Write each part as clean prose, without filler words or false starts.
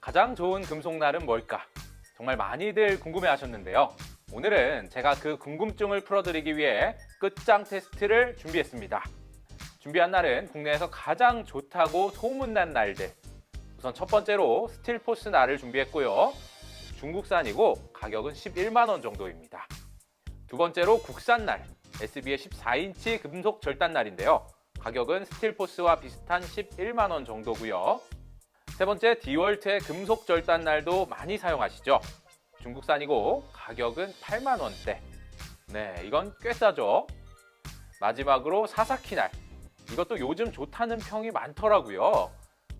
가장 좋은 금속날은 뭘까? 정말 많이들 궁금해하셨는데요. 오늘은 제가 그 궁금증을 풀어드리기 위해 끝장 테스트를 준비했습니다. 준비한 날은 국내에서 가장 좋다고 소문난 날들. 우선 첫 번째로 스틸포스 날을 준비했고요. 중국산이고 가격은 11만 원 정도입니다. 두 번째로 국산 날, SB의 14인치 금속 절단 날인데요. 가격은 스틸포스와 비슷한 11만 원 정도고요. 세 번째, 디월트의 금속 절단 날도 많이 사용하시죠. 중국산이고 가격은 8만 원대. 네, 이건 꽤 싸죠. 마지막으로 사사키 날. 이것도 요즘 좋다는 평이 많더라고요.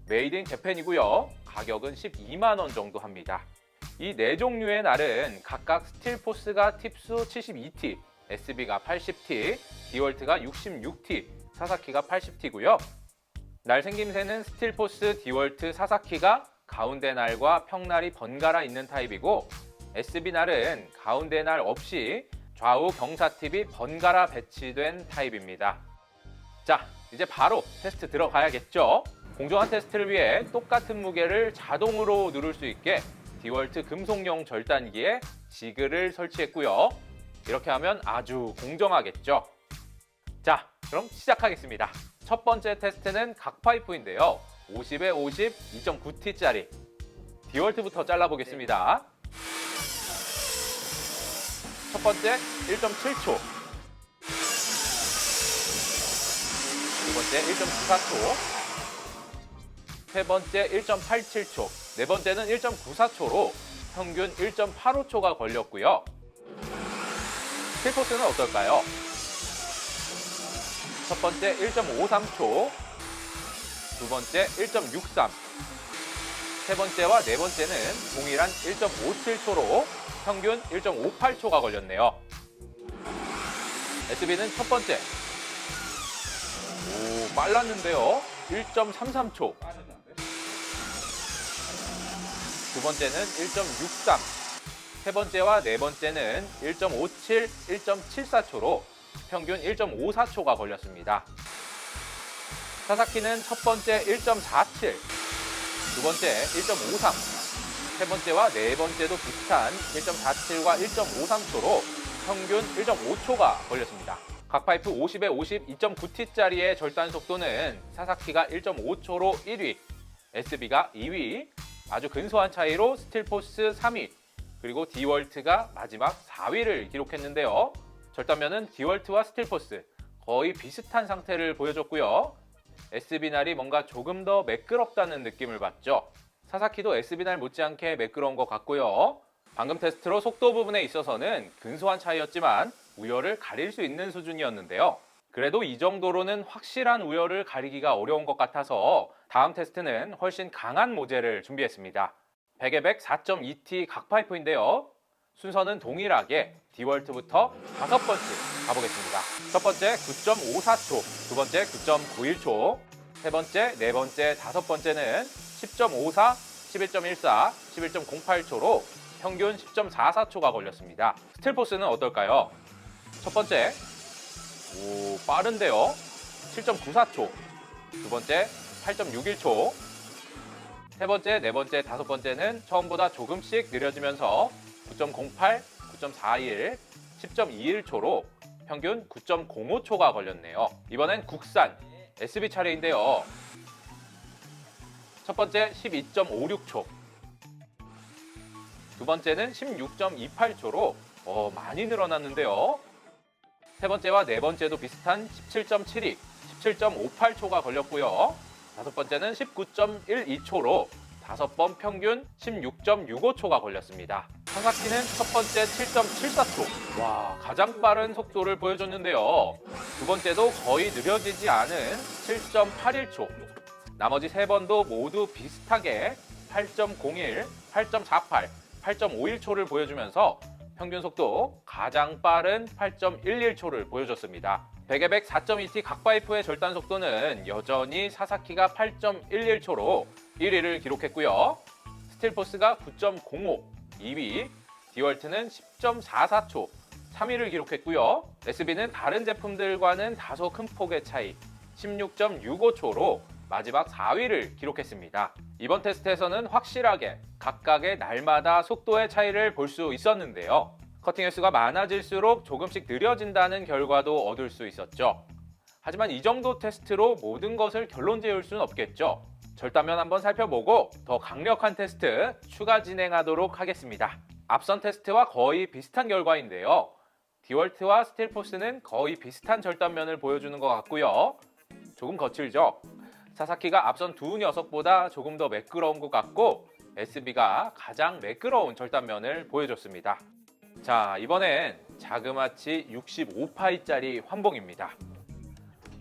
메이드 인 재팬이고요. 가격은 12만 원 정도 합니다. 이 네 종류의 날은 각각 스틸포스가 팁수 72T, SB가 80T, 디월트가 66T, 사사키가 80T고요. 날 생김새는 스틸포스, 디월트, 사사키가 가운데 날과 평날이 번갈아 있는 타입이고, SB 날은 가운데 날 없이 좌우 경사팁이 번갈아 배치된 타입입니다. 자, 이제 바로 테스트 들어가야겠죠? 공정한 테스트를 위해 똑같은 무게를 자동으로 누를 수 있게 디월트 금속용 절단기에 지그를 설치했고요. 이렇게 하면 아주 공정하겠죠? 자, 그럼 시작하겠습니다. 첫 번째 테스트는 각파이프인데요. 50에 50, 2.9T짜리 디월트부터 잘라보겠습니다. 첫 번째 1.7초, 두 번째 1.94초, 세 번째 1.87초, 네 번째는 1.94초로 평균 1.85초가 걸렸고요. 스틸포스는 어떨까요? 첫 번째 1.53초, 두 번째 1.63, 세 번째와 네 번째는 동일한 1.57초로 평균 1.58초가 걸렸네요. SB는 첫 번째, 빨랐는데요. 1.33초. 두 번째는 1.63, 세 번째와 네 번째는 1.57, 1.74초로 평균 1.54초가 걸렸습니다. 사사키는 첫 번째 1.47, 두 번째 1.53, 세 번째와 네 번째도 비슷한 1.47과 1.53초로 평균 1.5초가 걸렸습니다. 각파이프 50에 50, 2.9T짜리의 절단 속도는 사사키가 1.5초로 1위, SB가 2위, 아주 근소한 차이로 스틸포스 3위, 그리고 디월트가 마지막 4위를 기록했는데요. 절단면은 디월트와 스틸포스 거의 비슷한 상태를 보여줬고요. SB 날이 뭔가 조금 더 매끄럽다는 느낌을 받죠. 사사키도 SB 날 못지않게 매끄러운 것 같고요. 방금 테스트로 속도 부분에 있어서는 근소한 차이였지만 우열을 가릴 수 있는 수준이었는데요. 그래도 이 정도로는 확실한 우열을 가리기가 어려운 것 같아서 다음 테스트는 훨씬 강한 모젤을 준비했습니다. 100에 100 4.2T 각파이프인데요. 순서는 동일하게 디월트부터 다섯 번째 가보겠습니다. 첫 번째 9.54초, 두 번째 9.91초, 세 번째, 네 번째, 다섯 번째는 10.54, 11.14, 11.08초로 평균 10.44초가 걸렸습니다. 스틸포스는 어떨까요? 첫 번째, 빠른데요. 7.94초, 두 번째 8.61초, 세 번째, 네 번째, 다섯 번째는 처음보다 조금씩 느려지면서 9.08, 9.41, 10.21초로 평균 9.05초가 걸렸네요. 이번엔 국산 SB 차례인데요. 첫 번째 12.56초, 두 번째는 16.28초로 많이 늘어났는데요. 세 번째와 네 번째도 비슷한 17.72, 17.58초가 걸렸고요. 다섯 번째는 19.12초로 다섯 번 평균 16.65초가 걸렸습니다. 사사키는 첫 번째 7.74초. 와, 가장 빠른 속도를 보여줬는데요. 두 번째도 거의 느려지지 않은 7.81초. 나머지 세 번도 모두 비슷하게 8.01, 8.48, 8.51초를 보여주면서 평균 속도 가장 빠른 8.11초를 보여줬습니다. 100에 100 4.2T 각파이프의 절단 속도는 여전히 사사키가 8.11초로 1위를 기록했고요. 스틸포스가 9.05, 2위, 디월트는 10.44초, 3위를 기록했고요. SB는 다른 제품들과는 다소 큰 폭의 차이, 16.65초로 마지막 4위를 기록했습니다. 이번 테스트에서는 확실하게 각각의 날마다 속도의 차이를 볼 수 있었는데요. 커팅 횟수가 많아질수록 조금씩 느려진다는 결과도 얻을 수 있었죠. 하지만 이 정도 테스트로 모든 것을 결론 지을 수는 없겠죠. 절단면 한번 살펴보고 더 강력한 테스트 추가 진행하도록 하겠습니다. 앞선 테스트와 거의 비슷한 결과인데요. 디월트와 스틸포스는 거의 비슷한 절단면을 보여주는 것 같고요. 조금 거칠죠? 사사키가 앞선 두 녀석보다 조금 더 매끄러운 것 같고 SB가 가장 매끄러운 절단면을 보여줬습니다. 자, 이번엔 자그마치 65파이짜리 환봉입니다.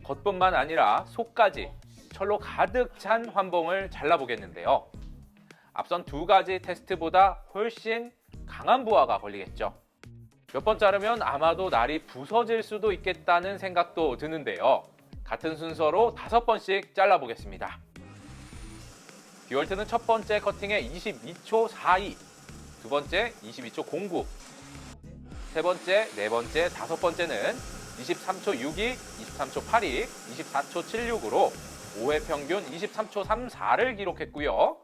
겉뿐만 아니라 속까지 철로 가득 찬 환봉을 잘라보겠는데요. 앞선 두 가지 테스트보다 훨씬 강한 부하가 걸리겠죠. 몇 번 자르면 아마도 날이 부서질 수도 있겠다는 생각도 드는데요. 같은 순서로 5번씩 잘라보겠습니다. 디월트는 첫 번째 커팅에 22초 42, 두 번째 22초 09, 세 번째, 네 번째, 다섯 번째는 23초 62, 23초 82, 24초 76으로 5회 평균 23초 34를 기록했고요.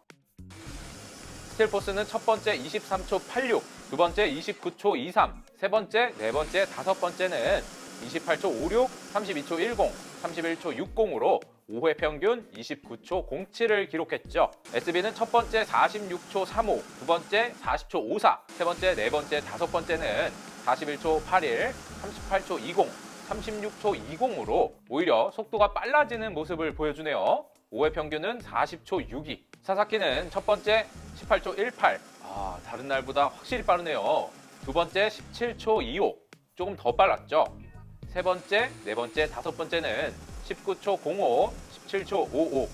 스틸포스는 첫 번째 23초 86, 두 번째 29초 23, 세 번째, 네 번째, 다섯 번째는 28초 56, 32초 10, 31초 60으로 5회 평균 29초 07을 기록했죠. SB는 첫 번째 46초 35, 두 번째 40초 54, 세 번째, 네 번째, 다섯 번째는 41초 81, 38초 20, 36초 20으로 오히려 속도가 빨라지는 모습을 보여주네요. 5회 평균은 40초 62. 사사키는 첫 번째 18초 18. 다른 날보다 확실히 빠르네요. 두 번째 17초 25. 조금 더 빨랐죠. 세 번째, 네 번째, 다섯 번째는 19초 05, 17초 55,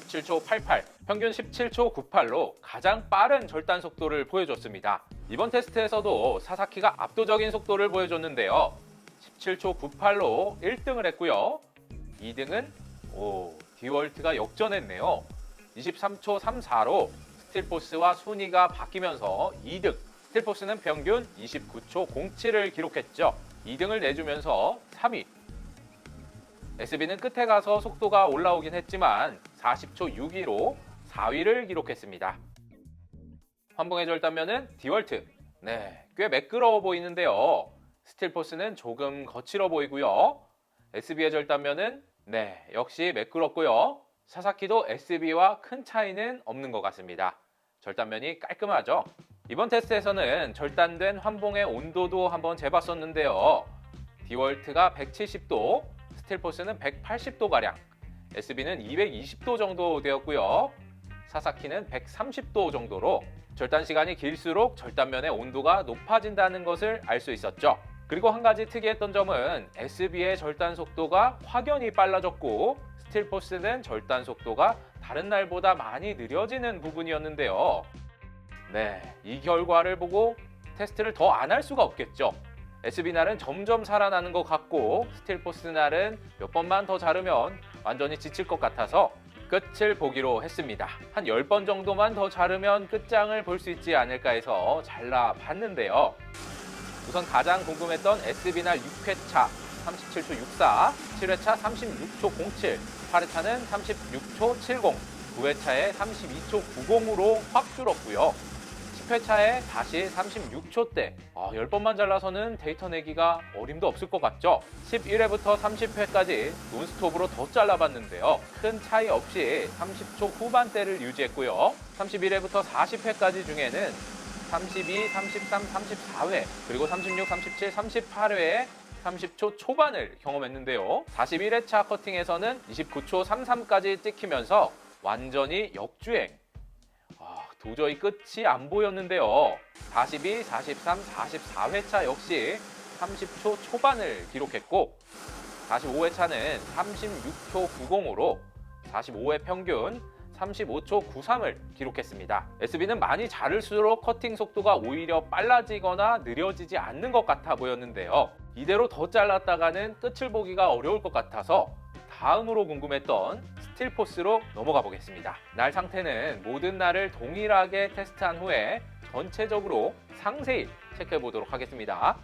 17초 88, 평균 17초 98로 가장 빠른 절단 속도를 보여줬습니다. 이번 테스트에서도 사사키가 압도적인 속도를 보여줬는데요. 17초 98로 1등을 했고요. 2등은 디월트가 역전했네요. 23초 34로 스틸포스와 순위가 바뀌면서 2등, 스틸포스는 평균 29초 07을 기록했죠. 2등을 내주면서 3위. SB는 끝에 가서 속도가 올라오긴 했지만 40초 62로 4위를 기록했습니다. 환봉의 절단면은 디월트. 꽤 매끄러워 보이는데요. 스틸포스는 조금 거칠어 보이고요. SB의 절단면은 역시 매끄럽고요. 사사키도 SB와 큰 차이는 없는 것 같습니다. 절단면이 깔끔하죠. 이번 테스트에서는 절단된 환봉의 온도도 한번 재봤었는데요. 디월트가 170도, 스틸포스는 180도가량, SB는 220도 정도 되었고요. 사사키는 130도 정도로 절단 시간이 길수록 절단면의 온도가 높아진다는 것을 알 수 있었죠. 그리고 한 가지 특이했던 점은 SB의 절단 속도가 확연히 빨라졌고 스틸포스는 절단 속도가 다른 날보다 많이 느려지는 부분이었는데요. 이 결과를 보고 테스트를 더 안 할 수가 없겠죠. SB 날은 점점 살아나는 것 같고 스틸포스 날은 몇 번만 더 자르면 완전히 지칠 것 같아서 끝을 보기로 했습니다. 한 10번 정도만 더 자르면 끝장을 볼 수 있지 않을까 해서 잘라봤는데요. 우선 가장 궁금했던 SB날 6회차 37초 64, 7회차 36초 07, 8회차는 36초 70, 9회차에 32초 90으로 확 줄었고요. 10회차에 다시 36초대. 10번만 잘라서는 데이터 내기가 어림도 없을 것 같죠? 11회부터 30회까지 논스톱으로 더 잘라봤는데요. 큰 차이 없이 30초 후반대를 유지했고요. 31회부터 40회까지 중에는 32, 33, 34회, 그리고 36, 37, 38회에 30초 초반을 경험했는데요. 41회차 커팅에서는 29초 33까지 찍히면서 완전히 역주행. 도저히 끝이 안 보였는데요. 42, 43, 44회차 역시 30초 초반을 기록했고 45회차는 36초 90으로 45회 평균 35초 93을 기록했습니다. SB는 많이 자를수록 커팅 속도가 오히려 빨라지거나 느려지지 않는 것 같아 보였는데요. 이대로 더 잘랐다가는 끝을 보기가 어려울 것 같아서 다음으로 궁금했던 스틸포스로 넘어가 보겠습니다. 날 상태는 모든 날을 동일하게 테스트한 후에 전체적으로 상세히 체크해 보도록 하겠습니다.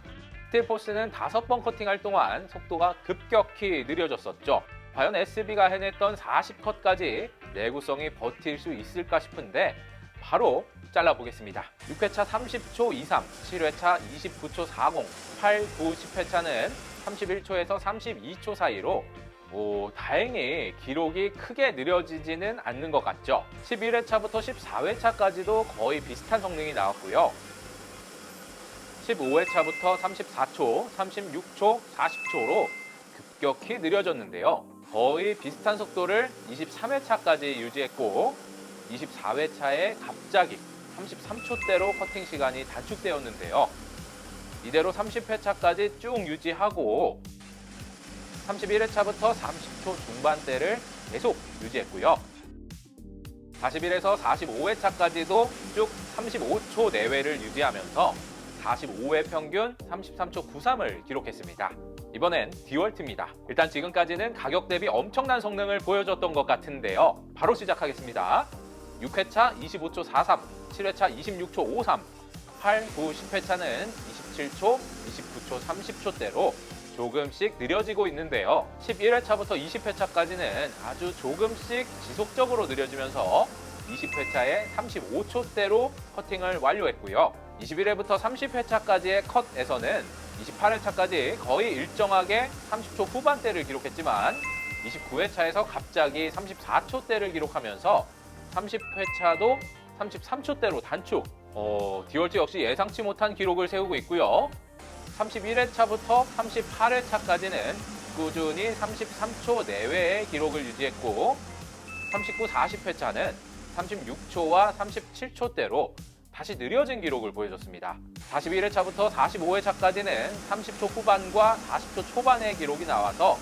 스틸포스는 5번 커팅할 동안 속도가 급격히 느려졌었죠. 과연 SB가 해냈던 40컷까지 내구성이 버틸 수 있을까 싶은데 바로 잘라보겠습니다. 6회차 30초 23, 7회차 29초 40, 8, 9, 10회차는 31초에서 32초 사이로 다행히 기록이 크게 느려지지는 않는 것 같죠. 11회차부터 14회차까지도 거의 비슷한 성능이 나왔고요. 15회차부터 34초, 36초, 40초로 급격히 느려졌는데요. 거의 비슷한 속도를 23회차까지 유지했고 24회차에 갑자기 33초대로 커팅 시간이 단축되었는데요. 이대로 30회차까지 쭉 유지하고 31회차부터 30초 중반대를 계속 유지했고요. 41에서 45회차까지도 쭉 35초 내외를 유지하면서 45회 평균 33초 93을 기록했습니다. 이번엔 디월트입니다. 일단 지금까지는 가격 대비 엄청난 성능을 보여줬던 것 같은데요. 바로 시작하겠습니다. 6회차 25초 43, 7회차 26초 53, 8, 9, 10회차는 27초, 29초, 30초대로 조금씩 느려지고 있는데요. 11회차부터 20회차까지는 아주 조금씩 지속적으로 느려지면서 20회차에 35초대로 커팅을 완료했고요. 21회부터 30회차까지의 컷에서는 28회차까지 거의 일정하게 30초 후반대를 기록했지만 29회차에서 갑자기 34초대를 기록하면서 30회차도 33초대로 단축. 디월트 역시 예상치 못한 기록을 세우고 있고요. 31회차부터 38회차까지는 꾸준히 33초 내외의 기록을 유지했고 39, 40회차는 36초와 37초대로 다시 느려진 기록을 보여줬습니다. 41회차부터 45회차까지는 30초 후반과 40초 초반의 기록이 나와서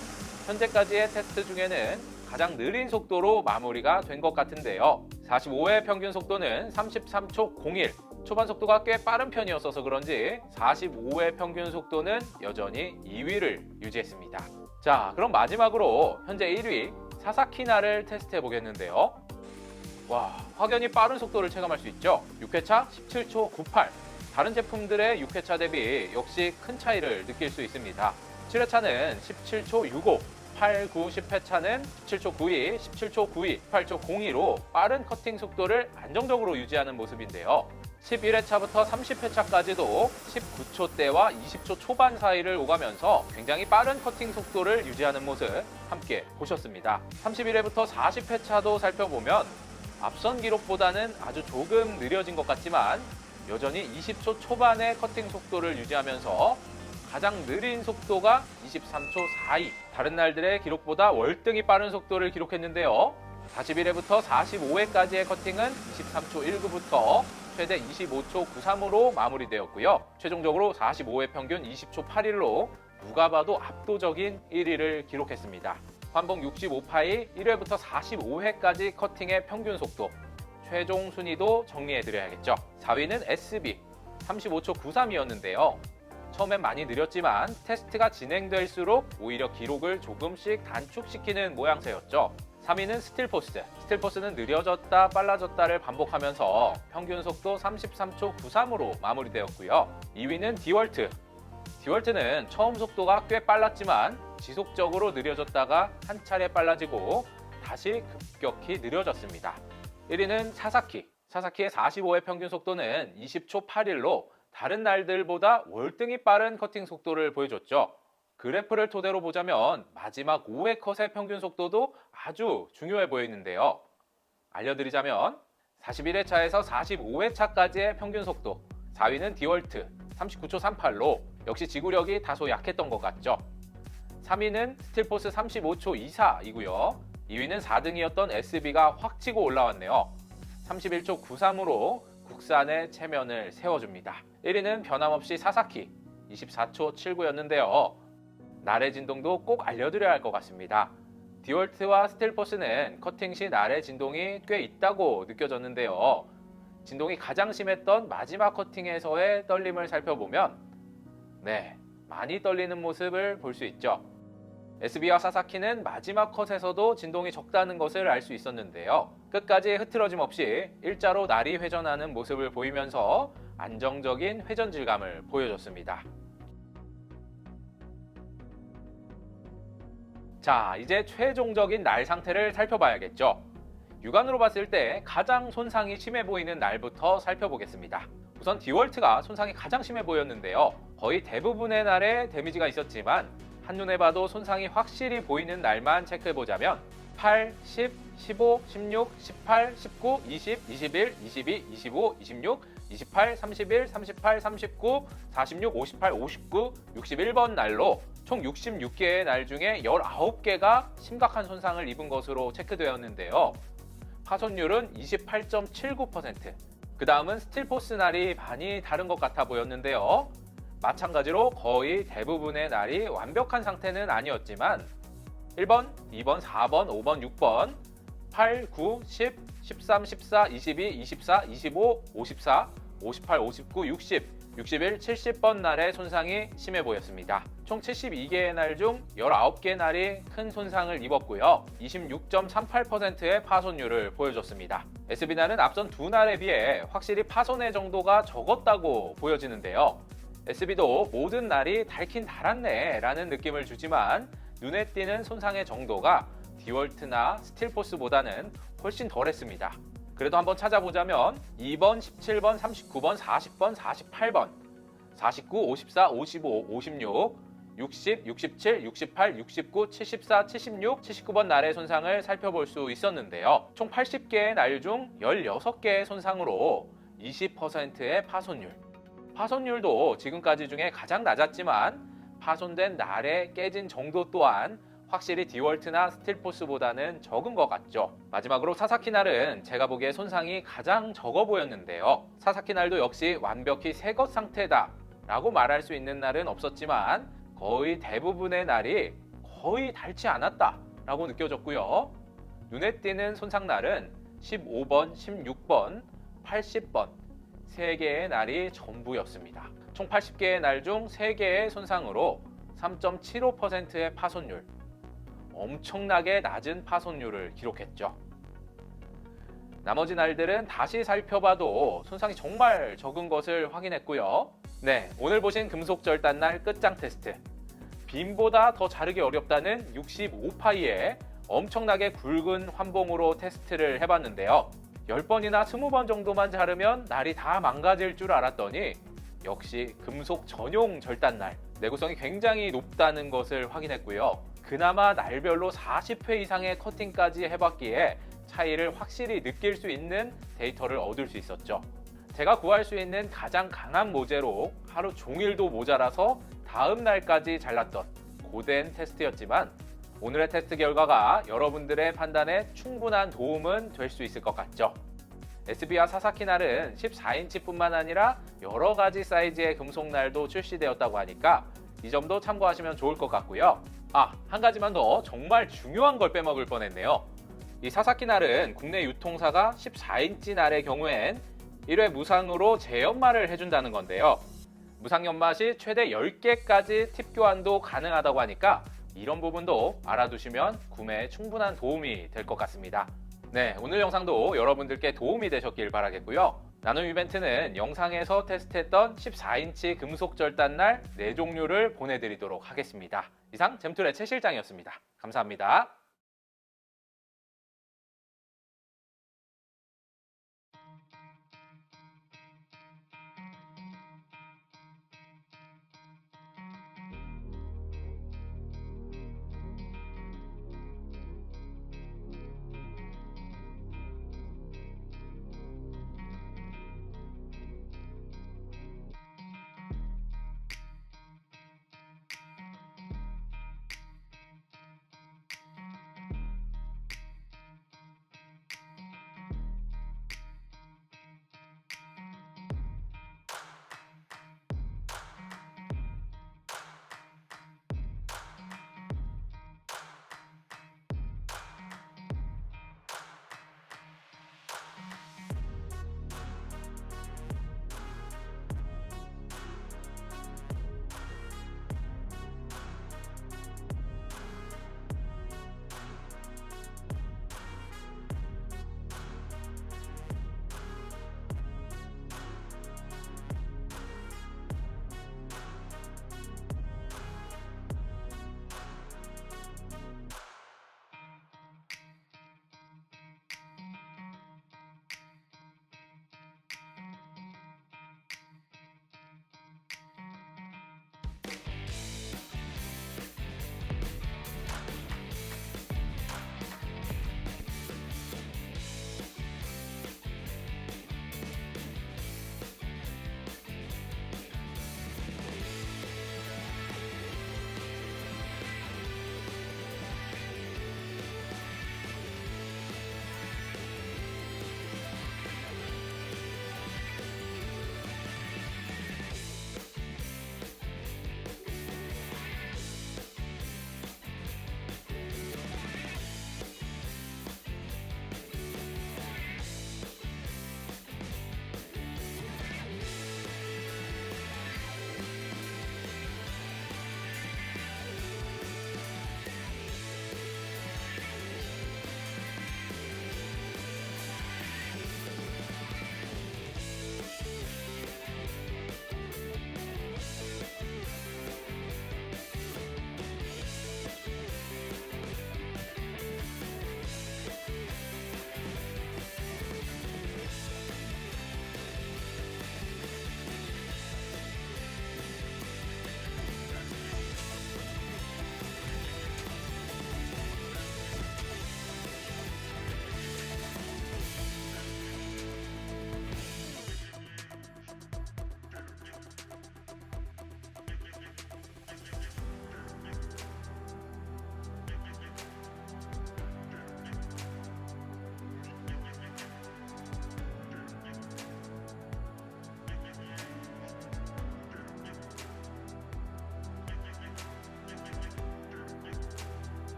현재까지의 테스트 중에는 가장 느린 속도로 마무리가 된 것 같은데요. 45회 평균 속도는 33초 01, 초반 속도가 꽤 빠른 편이었어서 그런지 45회 평균 속도는 여전히 2위를 유지했습니다. 자, 그럼 마지막으로 현재 1위 사사키나를 테스트해 보겠는데요. 와, 확연히 빠른 속도를 체감할 수 있죠. 6회차 17초 98, 다른 제품들의 6회차 대비 역시 큰 차이를 느낄 수 있습니다. 7회차는 17초 65, 8, 9, 10회차는 17초 92, 17초 92, 8초 02로 빠른 커팅 속도를 안정적으로 유지하는 모습인데요. 11회차부터 30회차까지도 19초대와 20초 초반 사이를 오가면서 굉장히 빠른 커팅 속도를 유지하는 모습 함께 보셨습니다. 31회부터 40회차도 살펴보면 앞선 기록보다는 아주 조금 느려진 것 같지만 여전히 20초 초반의 커팅 속도를 유지하면서 가장 느린 속도가 23초 42, 다른 날들의 기록보다 월등히 빠른 속도를 기록했는데요. 41회부터 45회까지의 커팅은 23초 19부터 최대 25초 93으로 마무리되었고요. 최종적으로 45회 평균 20초 81로 누가 봐도 압도적인 1위를 기록했습니다. 환봉 65파이 1회부터 45회까지 커팅의 평균 속도, 최종 순위도 정리해드려야겠죠. 4위는 SB 35초 93이었는데요. 처음엔 많이 느렸지만 테스트가 진행될수록 오히려 기록을 조금씩 단축시키는 모양새였죠. 3위는 스틸포스. 스틸포스는 느려졌다 빨라졌다를 반복하면서 평균 속도 33초 93으로 마무리되었고요. 2위는 디월트. 디월트는 처음 속도가 꽤 빨랐지만 지속적으로 느려졌다가 한 차례 빨라지고 다시 급격히 느려졌습니다. 1위는 사사키. 사사키의 45회 평균 속도는 20초 81로 다른 날들보다 월등히 빠른 커팅 속도를 보여줬죠. 그래프를 토대로 보자면 마지막 5회 컷의 평균 속도도 아주 중요해 보이는데요. 알려드리자면 41회차에서 45회차까지의 평균 속도, 4위는 디월트 39초 38로 역시 지구력이 다소 약했던 것 같죠. 3위는 스틸포스 35초 24이고요. 2위는 4등이었던 SB가 확 치고 올라왔네요. 31초 93으로 국산의 체면을 세워줍니다. 1위는 변함없이 사사키 24초 79였는데요. 날의 진동도 꼭 알려드려야 할 것 같습니다. 디월트와 스틸포스는 커팅 시 날의 진동이 꽤 있다고 느껴졌는데요. 진동이 가장 심했던 마지막 커팅에서의 떨림을 살펴보면 많이 떨리는 모습을 볼 수 있죠. SB와 사사키는 마지막 컷에서도 진동이 적다는 것을 알 수 있었는데요. 끝까지 흐트러짐 없이 일자로 날이 회전하는 모습을 보이면서 안정적인 회전 질감을 보여줬습니다. 자, 이제 최종적인 날 상태를 살펴봐야겠죠. 육안으로 봤을 때 가장 손상이 심해 보이는 날부터 살펴보겠습니다. 우선 디월트가 손상이 가장 심해 보였는데요. 거의 대부분의 날에 데미지가 있었지만 한눈에 봐도 손상이 확실히 보이는 날만 체크해보자면 8, 10, 15, 16, 18, 19, 20, 21, 22, 25, 26, 28, 31, 38, 39, 46, 58, 59, 61번 날로 총 66개의 날 중에 19개가 심각한 손상을 입은 것으로 체크되었는데요. 파손율은 28.79%. 그 다음은 스틸포스 날이 많이 다른 것 같아 보였는데요. 마찬가지로 거의 대부분의 날이 완벽한 상태는 아니었지만 1번, 2번, 4번, 5번, 6번, 8, 9, 10, 13, 14, 22, 24, 25, 54, 58, 59, 60, 61, 70번 날의 손상이 심해 보였습니다. 총 72개의 날 중 19개 날이 큰 손상을 입었고요. 26.38%의 파손율을 보여줬습니다. SB날은 앞선 두 날에 비해 확실히 파손의 정도가 적었다고 보여지는데요. SB도 모든 날이 닳긴 닳았네 라는 느낌을 주지만 눈에 띄는 손상의 정도가 디월트나 스틸포스보다는 훨씬 덜했습니다. 그래도 한번 찾아보자면 2번, 17번, 39번, 40번, 48번, 49, 54, 55, 56, 60, 67, 68, 69, 74, 76, 79번 날의 손상을 살펴볼 수 있었는데요. 총 80개의 날 중 16개의 손상으로 20%의 파손율. 파손율도 지금까지 중에 가장 낮았지만 파손된 날에 깨진 정도 또한 확실히 디월트나 스틸포스보다는 적은 것 같죠. 마지막으로 사사키 날은 제가 보기에 손상이 가장 적어 보였는데요. 사사키 날도 역시 완벽히 새 것 상태다 라고 말할 수 있는 날은 없었지만 거의 대부분의 날이 거의 닳지 않았다 라고 느껴졌고요. 눈에 띄는 손상 날은 15번, 16번, 80번 3개의 날이 전부였습니다. 총 80개의 날 중 3개의 손상으로 3.75%의 파손율, 엄청나게 낮은 파손율을 기록했죠. 나머지 날들은 다시 살펴봐도 손상이 정말 적은 것을 확인했고요. 네, 오늘 보신 금속절단날 끝장 테스트. 빔보다 더 자르기 어렵다는 65파이의 엄청나게 굵은 환봉으로 테스트를 해봤는데요. 10번이나 20번 정도만 자르면 날이 다 망가질 줄 알았더니 역시 금속 전용 절단날, 내구성이 굉장히 높다는 것을 확인했고요. 그나마 날별로 40회 이상의 커팅까지 해봤기에 차이를 확실히 느낄 수 있는 데이터를 얻을 수 있었죠. 제가 구할 수 있는 가장 강한 모재로 하루 종일도 모자라서 다음 날까지 잘랐던 고된 테스트였지만 오늘의 테스트 결과가 여러분들의 판단에 충분한 도움은 될 수 있을 것 같죠. SB와 사사키 날은 14인치뿐만 아니라 여러 가지 사이즈의 금속 날도 출시되었다고 하니까 이 점도 참고하시면 좋을 것 같고요. 한 가지만 더 정말 중요한 걸 빼먹을 뻔했네요. 이 사사키 날은 국내 유통사가 14인치 날의 경우엔 1회 무상으로 재연마를 해준다는 건데요. 무상 연마시 최대 10개까지 팁 교환도 가능하다고 하니까 이런 부분도 알아두시면 구매에 충분한 도움이 될 것 같습니다. 네, 오늘 영상도 여러분들께 도움이 되셨길 바라겠고요. 나눔 이벤트는 영상에서 테스트했던 14인치 금속 절단날 4종류를 보내드리도록 하겠습니다. 이상 잼툴의 최 실장이었습니다. 감사합니다.